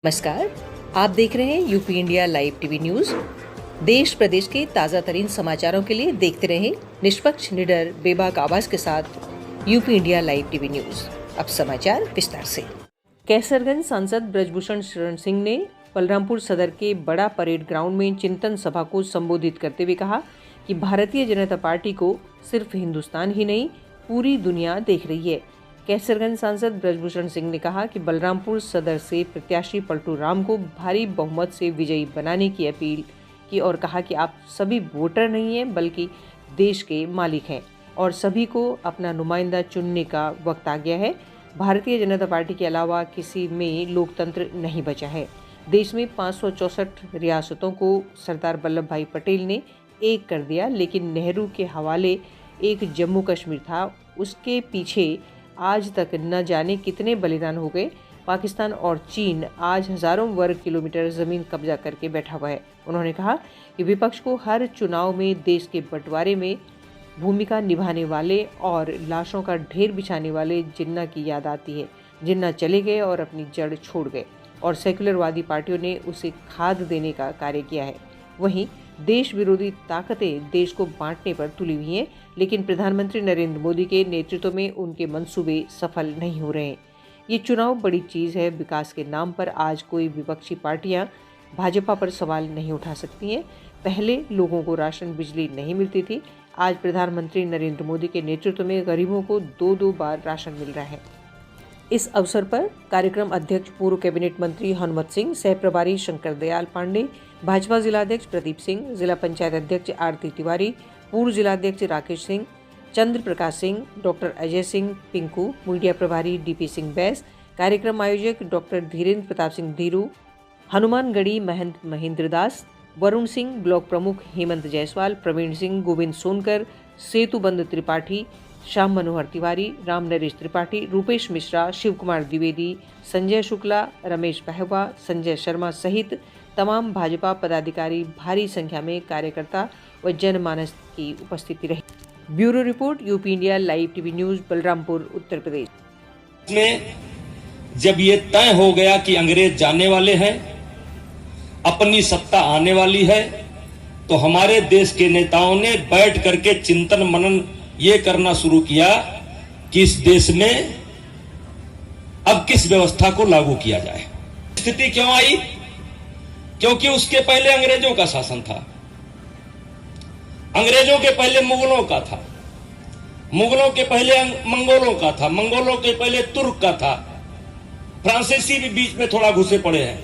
नमस्कार, आप देख रहे हैं UP India live TV news. देश प्रदेश के ताजा तरीन समाचारों के लिए देखते रहें निष्पक्ष, निडर, बेबाक आवाज के साथ UP India live TV news. अब समाचार विस्तार से। कैसरगंज सांसद ब्रजभूषण शरण सिंह ने बलरामपुर सदर के बड़ा परेड ग्राउंड में चिंतन सभा को संबोधित करते हुए कहा कि भारतीय जनता पार्टी को सिर्फ हिंदुस्तान ही नहीं, पूरी दुनिया देख रही है। कैसरगंज सांसद ब्रजभूषण सिंह ने कहा कि बलरामपुर सदर से प्रत्याशी पलटू राम को भारी बहुमत से विजयी बनाने की अपील की और कहा कि आप सभी वोटर नहीं हैं बल्कि देश के मालिक हैं और सभी को अपना नुमाइंदा चुनने का वक्त आ गया है। भारतीय जनता पार्टी के अलावा किसी में लोकतंत्र नहीं बचा है। देश में 564 रियासतों को सरदार वल्लभ भाई पटेल ने एक कर दिया, लेकिन नेहरू के हवाले एक जम्मू कश्मीर था। उसके पीछे आज तक न जाने कितने बलिदान हो गए। पाकिस्तान और चीन आज हजारों वर्ग किलोमीटर जमीन कब्जा करके बैठा हुआ है। उन्होंने कहा कि विपक्ष को हर चुनाव में देश के बंटवारे में भूमिका निभाने वाले और लाशों का ढेर बिछाने वाले जिन्ना की याद आती है। जिन्ना चले गए और अपनी जड़ छोड़ गए और सेकुलरवादी पार्टियों ने उसे खाद देने का कार्य किया है। वहीं देश विरोधी ताकतें देश को बांटने पर तुली हुई हैं, लेकिन प्रधानमंत्री नरेंद्र मोदी के नेतृत्व में उनके मंसूबे सफल नहीं हो रहे हैं। ये चुनाव बड़ी चीज़ है। विकास के नाम पर आज कोई विपक्षी पार्टियां भाजपा पर सवाल नहीं उठा सकती हैं। पहले लोगों को राशन बिजली नहीं मिलती थी, आज प्रधानमंत्री नरेंद्र मोदी के नेतृत्व में गरीबों को दो बार राशन मिल रहा है। इस अवसर पर कार्यक्रम अध्यक्ष पूर्व कैबिनेट मंत्री हनुमत सिंह, सह प्रभारी शंकर दयाल पांडे, भाजपा जिलाध्यक्ष प्रदीप सिंह, जिला पंचायत अध्यक्ष आरती तिवारी, पूर्व जिलाध्यक्ष राकेश सिंह, चंद्र प्रकाश सिंह, डॉक्टर अजय सिंह पिंकू, मीडिया प्रभारी डीपी सिंह बैस, कार्यक्रम आयोजक डॉक्टर धीरेन्द्र प्रताप सिंह धीरू, हनुमानगढ़ी महंत महेंद्र दास, वरुण सिंह, ब्लॉक प्रमुख हेमंत जायसवाल, प्रवीण सिंह, गोविंद सोनकर, सेतुबंद त्रिपाठी, श्याम मनोहर तिवारी, राम नरेश त्रिपाठी, रूपेश मिश्रा, शिव कुमार द्विवेदी, संजय शुक्ला, रमेश पहवा, संजय शर्मा सहित तमाम भाजपा पदाधिकारी भारी संख्या में कार्यकर्ता व जनमानस की उपस्थिति रही। Bureau report, UP India live TV news, Balrampur, Uttar Pradesh. में जब ये तय हो गया कि अंग्रेज जाने वाले हैं, अपनी सत्ता आने वाली है, तो हमारे देश के नेताओं ने बैठ करके चिंतन मनन ये करना शुरू किया कि इस देश में अब किस व्यवस्था को लागू किया जाए। स्थिति क्यों आई? क्योंकि उसके पहले अंग्रेजों का शासन था, अंग्रेजों के पहले मुगलों का था, मुगलों के पहले मंगोलों का था, मंगोलों के पहले तुर्क का था, फ्रांसीसी भी बीच में थोड़ा घुसे पड़े हैं।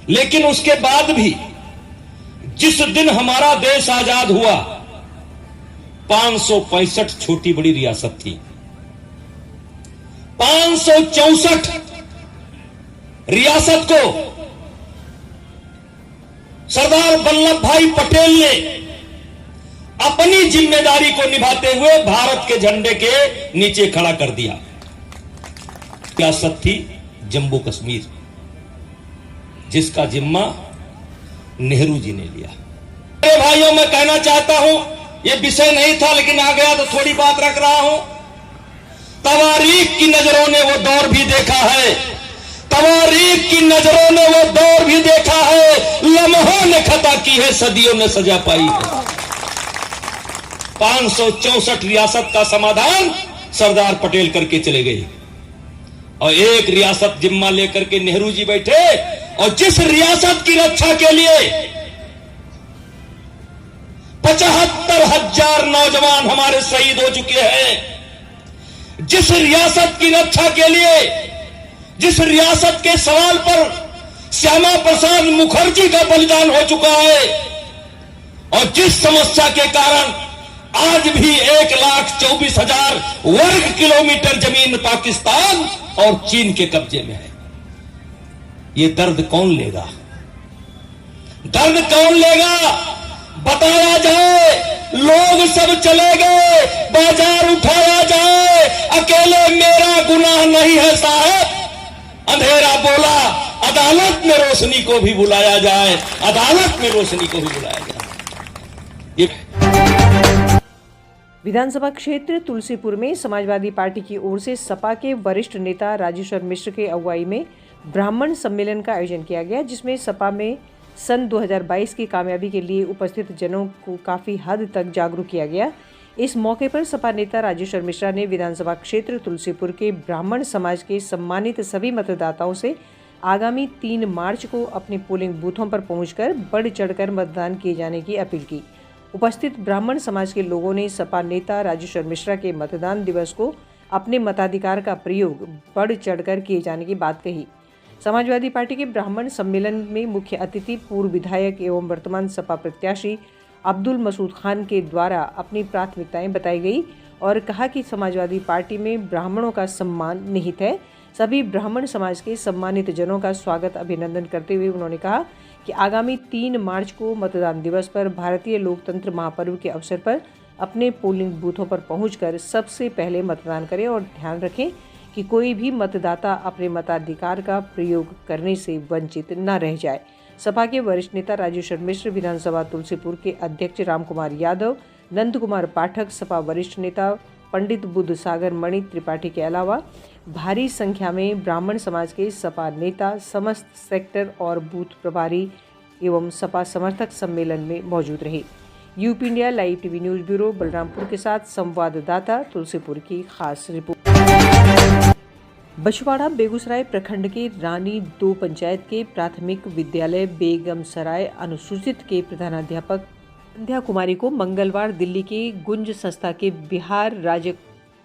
लेकिन उसके बाद भी जिस दिन हमारा देश आजाद हुआ, 565 छोटी बड़ी रियासत थी। 564 रियासत को सरदार वल्लभ भाई पटेल ने अपनी जिम्मेदारी को निभाते हुए भारत के झंडे के नीचे खड़ा कर दिया। रियासत थी जम्मू कश्मीर, जिसका जिम्मा नेहरू जी ने लिया। मेरे भाइयों, मैं कहना चाहता हूं, ये विषय नहीं था लेकिन आ गया तो थोड़ी बात रख रहा हूं। तवारीख की नजरों ने वो दौर भी देखा है, तवारीख की नजरों ने वो दौर भी देखा है, लम्हों ने खता की है, सदियों ने सजा पाई है। 564 रियासत का समाधान सरदार पटेल करके चले गए और एक रियासत जिम्मा लेकर के नेहरू जी बैठे और जिस रियासत की रक्षा के लिए 75,000 नौजवान हमारे शहीद हो चुके हैं, जिस रियासत की रक्षा के लिए, जिस रियासत के सवाल पर श्यामा प्रसाद मुखर्जी का बलिदान हो चुका है और जिस समस्या के कारण आज भी 1,24,000 वर्ग किलोमीटर जमीन पाकिस्तान और चीन के कब्जे में है, ये दर्द कौन लेगा? दर्द कौन लेगा? बताया जाए, लोग सब चले गए, बाजार उठाया जाए, अकेले मेरा गुनाह नहीं है साहब। अंधेरा बोला, अदालत में रोशनी को भी बुलाया जाए, अदालत में रोशनी को भी बुलाया जाए। विधानसभा क्षेत्र तुलसीपुर में समाजवादी पार्टी की ओर से सपा के वरिष्ठ नेता राजेश्वर मिश्र के अगुवाई में ब्राह्मण सम्मेलन का आयोजन किया गया, जिसमें सपा में सन 2022 की कामयाबी के लिए उपस्थित जनों को काफ़ी हद तक जागरूक किया गया। इस मौके पर सपा नेता राजेश्वर मिश्रा ने विधानसभा क्षेत्र तुलसीपुर के ब्राह्मण समाज के सम्मानित सभी मतदाताओं से आगामी 3 मार्च को अपने पोलिंग बूथों पर पहुंचकर बढ़ चढ़कर मतदान किए जाने की अपील की। उपस्थित ब्राह्मण समाज के लोगों ने सपा नेता राजेश्वर मिश्रा के मतदान दिवस को अपने मताधिकार का प्रयोग बढ़ चढ़कर किए जाने की बात कही। समाजवादी पार्टी के ब्राह्मण सम्मेलन में मुख्य अतिथि पूर्व विधायक एवं वर्तमान सपा प्रत्याशी अब्दुल मसूद खान के द्वारा अपनी प्राथमिकताएं बताई गई और कहा कि समाजवादी पार्टी में ब्राह्मणों का सम्मान निहित है। सभी ब्राह्मण समाज के सम्मानित जनों का स्वागत अभिनंदन करते हुए उन्होंने कहा कि आगामी 3 मार्च को मतदान दिवस पर भारतीय लोकतंत्र महापर्व के अवसर पर अपने पोलिंग बूथों पर पहुंचकर सबसे पहले मतदान करें और ध्यान रखें कि कोई भी मतदाता अपने मताधिकार का प्रयोग करने से वंचित न रह जाए। सपा के वरिष्ठ नेता राजेश्वर मिश्र, विधानसभा तुलसीपुर के अध्यक्ष रामकुमार यादव, नंद कुमार पाठक, सपा वरिष्ठ नेता पंडित बुद्ध सागर मणि त्रिपाठी के अलावा भारी संख्या में ब्राह्मण समाज के सपा नेता, समस्त सेक्टर और बूथ प्रभारी एवं सपा समर्थक सम्मेलन में मौजूद रहे। UP India live TV news bureau Balrampur के साथ संवाददाता तुलसीपुर की खास रिपोर्ट। बछवाड़ा बेगूसराय प्रखंड के रानी 2 पंचायत के प्राथमिक विद्यालय बेगमसराय अनुसूचित के प्रधानाध्यापक संध्या कुमारी को मंगलवार दिल्ली के गुंज संस्था के बिहार राज्य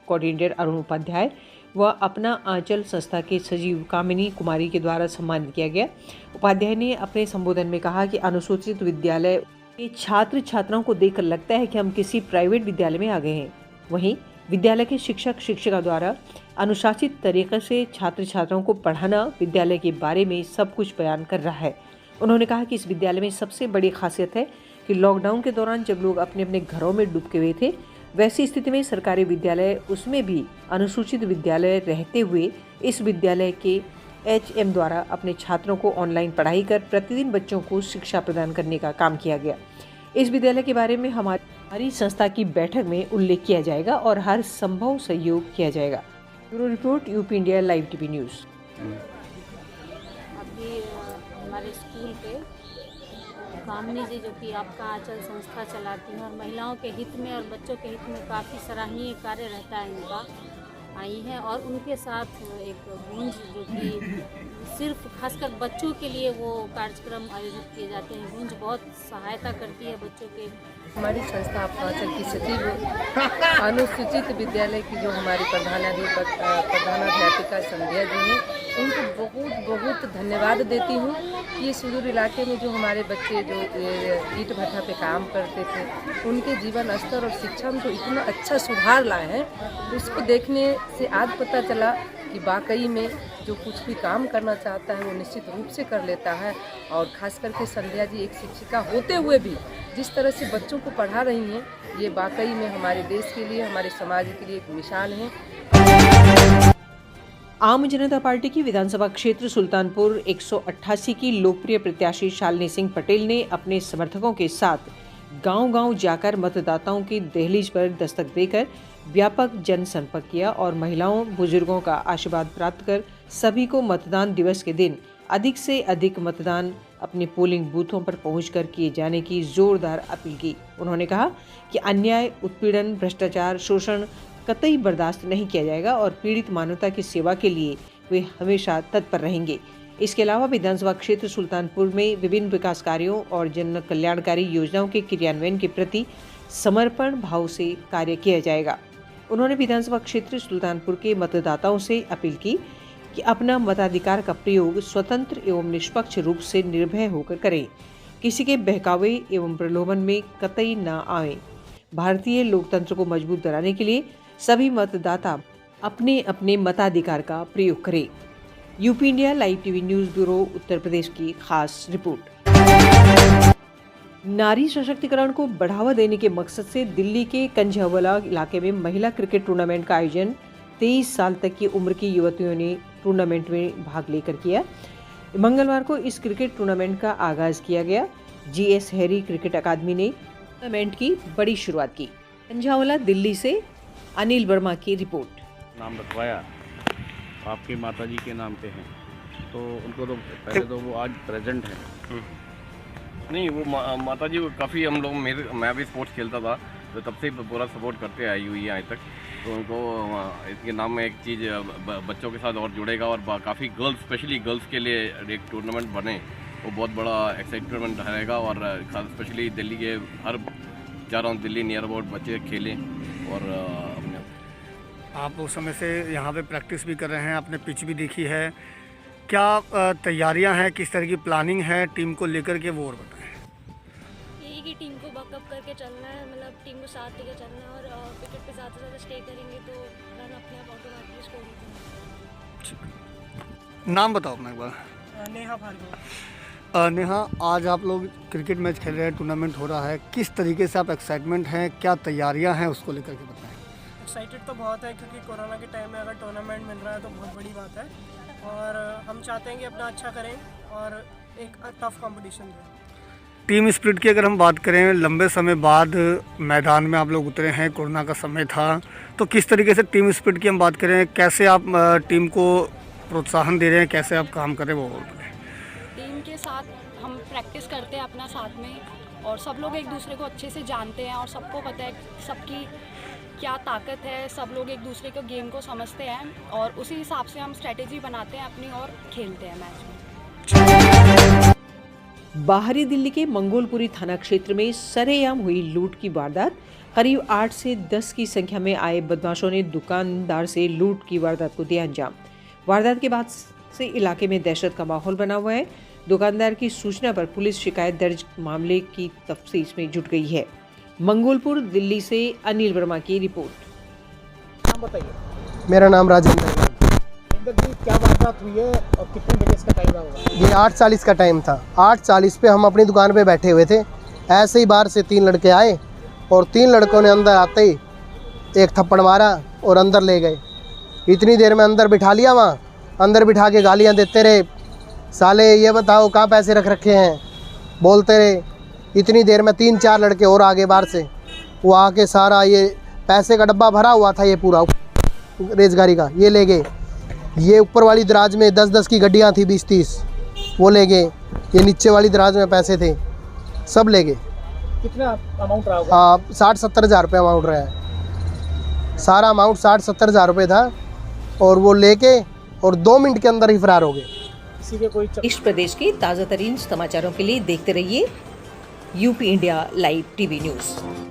कोऑर्डिनेटर अरुण उपाध्याय व अपना आंचल संस्था के सचिव कामिनी कुमारी के द्वारा सम्मानित किया गया। उपाध्याय ने अपने संबोधन में कहा कि अनुसूचित विद्यालय के छात्र छात्राओं को देखकर लगता है कि हम किसी प्राइवेट विद्यालय में आ गए हैं। वहीं विद्यालय के शिक्षक शिक्षिका द्वारा अनुशासित तरीके से छात्र छात्राओं को पढ़ाना विद्यालय के बारे में सब कुछ बयान कर रहा है। उन्होंने कहा कि इस विद्यालय में सबसे बड़ी खासियत है कि लॉकडाउन के दौरान जब लोग अपने अपने घरों में डूबे हुए थे, वैसी स्थिति में सरकारी विद्यालय, उसमें भी अनुसूचित विद्यालय रहते हुए इस विद्यालय के HM द्वारा अपने छात्रों को ऑनलाइन पढ़ाई कर प्रतिदिन बच्चों को शिक्षा प्रदान करने का काम किया गया। इस विद्यालय के बारे में हमारी संस्था की बैठक में उल्लेख किया जाएगा और हर संभव सहयोग किया जाएगा। Bureau report, UP India live TV news. अभी हमारे स्कूल पे कामिनी जी, जो कि आपका आंचल संस्था चलाती हैं और महिलाओं के हित में और बच्चों के हित में काफ़ी सराहनीय कार्य रहता है इनका, आई हैं और उनके साथ एक गूंज, जो कि सिर्फ खासकर बच्चों के लिए वो कार्यक्रम आयोजित किए जाते हैं। गूंज बहुत सहायता करती है बच्चों के। हमारी संस्था आंचल की सचिव अनुसूचित विद्यालय की जो हमारी प्रधानाध्यापिका संध्या जी हैं, उनको बहुत बहुत धन्यवाद देती हूँ कि ये सुदूर इलाके में जो हमारे बच्चे जो ईंट भट्ठा पे काम करते थे, उनके जीवन स्तर और शिक्षा में जो इतना अच्छा सुधार लाए हैं, उसको देखने से आज पता चला कि वाकई में जो कुछ भी काम करना चाहता है वो निश्चित रूप से कर लेता है। और खास करके संध्या जी एक शिक्षिका होते हुए भी जिस तरह से बच्चों को पढ़ा रही हैं, ये वाकई में हमारे देश के लिए, हमारे समाज के लिए एक मिसाल है। आम जनता पार्टी की विधानसभा क्षेत्र सुल्तानपुर 188 की लोकप्रिय प्रत्याशी शालिनी सिंह पटेल ने अपने समर्थकों के साथ गांव-गांव जाकर मतदाताओं की दहलीज पर दस्तक देकर व्यापक जनसंपर्क किया और महिलाओं, बुजुर्गों का आशीर्वाद प्राप्त कर सभी को मतदान दिवस के दिन अधिक से अधिक मतदान अपने पोलिंग बूथों पर पहुंचकर किए जाने की जोरदार अपील की। उन्होंने कहा कि अन्याय, उत्पीड़न, भ्रष्टाचार, शोषण कतई बर्दाश्त नहीं किया जाएगा और पीड़ित मानवता की सेवा के लिए वे हमेशा तत्पर रहेंगे। इसके अलावा विधानसभा क्षेत्र सुल्तानपुर में विभिन्न विकास कार्यों और जन कल्याणकारी योजनाओं के क्रियान्वयन के प्रति समर्पण भाव से कार्य किया जाएगा। उन्होंने विधानसभा क्षेत्र सुल्तानपुर के मतदाताओं से अपील की कि अपना मताधिकार का प्रयोग स्वतंत्र एवं निष्पक्ष रूप से निर्भय होकर करें, किसी के बहकावे एवं प्रलोभन में कतई न आए। भारतीय लोकतंत्र को मजबूत बनाने के लिए सभी मतदाता अपने अपने मताधिकार का प्रयोग करें। UP India live TV news bureau Uttar Pradesh की खास रिपोर्ट। नारी सशक्तिकरण को बढ़ावा देने के मकसद से दिल्ली के कंझावला इलाके में महिला क्रिकेट टूर्नामेंट का आयोजन 23 साल तक की उम्र की युवतियों ने टूर्नामेंट में भाग लेकर किया। मंगलवार को इस क्रिकेट टूर्नामेंट का आगाज किया गया। GS हैरी क्रिकेट अकादमी ने टूर्नामेंट की बड़ी शुरुआत की। कंझावला दिल्ली से अनिल वर्मा की रिपोर्ट। नाम रखवाया आपके माताजी के नाम पे है, तो उनको तो पहले तो वो आज प्रेजेंट है। नहीं वो माता जी काफ़ी हम लोग मैं भी स्पोर्ट्स खेलता था तो तब से पूरा सपोर्ट करते आई हुई है आज तक। तो उनको इसके नाम में एक चीज़ बच्चों के साथ और जुड़ेगा और काफ़ी गर्ल्स स्पेशली गर्ल्स के लिए एक टूर्नामेंट बने वो बहुत बड़ा एक्साइटमेंट रहेगा। और खास स्पेशली दिल्ली के हर चारों दिल्ली नियर अबाउट बच्चे खेलें। और अपने आप उस समय से यहाँ पे प्रैक्टिस भी कर रहे हैं, आपने पिच भी देखी है, क्या तैयारियां हैं, किस तरह की प्लानिंग है टीम को लेकर के, वो और बताएं। यही कि टीम को बैकअप करके चलना है, मतलब टीम को साथ लेकर चलना है और विकेट पे ज़्यादा से ज़्यादा स्टे करेंगे तो रन अपने आप ऑटोमेटिकली स्कोर होते हैं। नाम बताओ अपना एक बार। नेहा भार्गव। नेहा, आज आप लोग क्रिकेट मैच खेल रहे हैं, टूर्नामेंट हो रहा है, किस तरीके से आप एक्साइटमेंट हैं, क्या तैयारियां हैं, उसको लेकर के बताएं। एक्साइटेड तो बहुत है क्योंकि कोरोना के टाइम में अगर टूर्नामेंट मिल रहा है तो बहुत बड़ी बात है और हम चाहते हैं कि अपना अच्छा करें और एक टफ कंपटीशन दें। टीम स्पिरिट की अगर हम बात करें, लंबे समय बाद मैदान में आप लोग उतरे हैं, कोरोना का समय था, तो किस तरीके से टीम स्पिरिट की हम बात करें, कैसे आप टीम को प्रोत्साहन दे रहे हैं, कैसे आप काम कर रहे हैं, वो बताएं। टीम के साथ हम प्रैक्टिस करते हैं अपना साथ में और सब लोग एक दूसरे को अच्छे से जानते हैं और सबको पता है सबकी क्या ताकत है, सब लोग एक दूसरे के गेम को समझते हैं और उसी हिसाब से हम स्ट्रेटेजी बनाते हैं अपनी और खेलते हैं मैच में। बाहरी दिल्ली के मंगोलपुरी थाना क्षेत्र में सरेआम हुई लूट की वारदात। करीब 8 से 10 की संख्या में आए बदमाशों ने दुकानदार से लूट की वारदात को दिया अंजाम। वारदात के बाद से इलाके में दहशत का माहौल बना हुआ है। दुकानदार की सूचना पर पुलिस शिकायत दर्ज मामले की तफ्तीश में जुट गई है। मंगोलपुर दिल्ली से अनिल वर्मा की रिपोर्ट। नाम बताइए। मेरा नाम राजेंद्र है। क्या वारदात हुई है और कितने बजे इसका टाइम होगा? ये 8:40 का टाइम था। 8:40 पे हम अपनी दुकान पे बैठे हुए थे, ऐसे ही बाहर से 3 लड़के आए और 3 लड़कों ने अंदर आते ही एक थप्पड़ मारा और अंदर ले गए। इतनी देर में अंदर बिठा लिया, वहाँ अंदर बिठा के गालियाँ देते रहे, साले ये बताओ कहाँ पैसे रख रखे हैं, बोलते रहे। इतनी देर में 3-4 लड़के और आगे बाहर से, वो आके सारा ये पैसे का डब्बा भरा हुआ था, ये पूरा रेजगारी का, ये ले गए। ये ऊपर वाली दराज में 10-10 की गड्डियाँ थी, 20-30, वो ले गए। ये नीचे वाली दराज में पैसे थे, सब ले गए। कितना अमाउंट रहा होगा? 60-70 हज़ार रुपये अमाउंट रहा है। सारा अमाउंट 60-70 हज़ार रुपये था और वो लेके और 2 मिनट के अंदर ही फरार हो गए। किसी के कोई इस प्रदेश के ताज़ा तरीन समाचारों के लिए देखते रहिए UP India live TV news.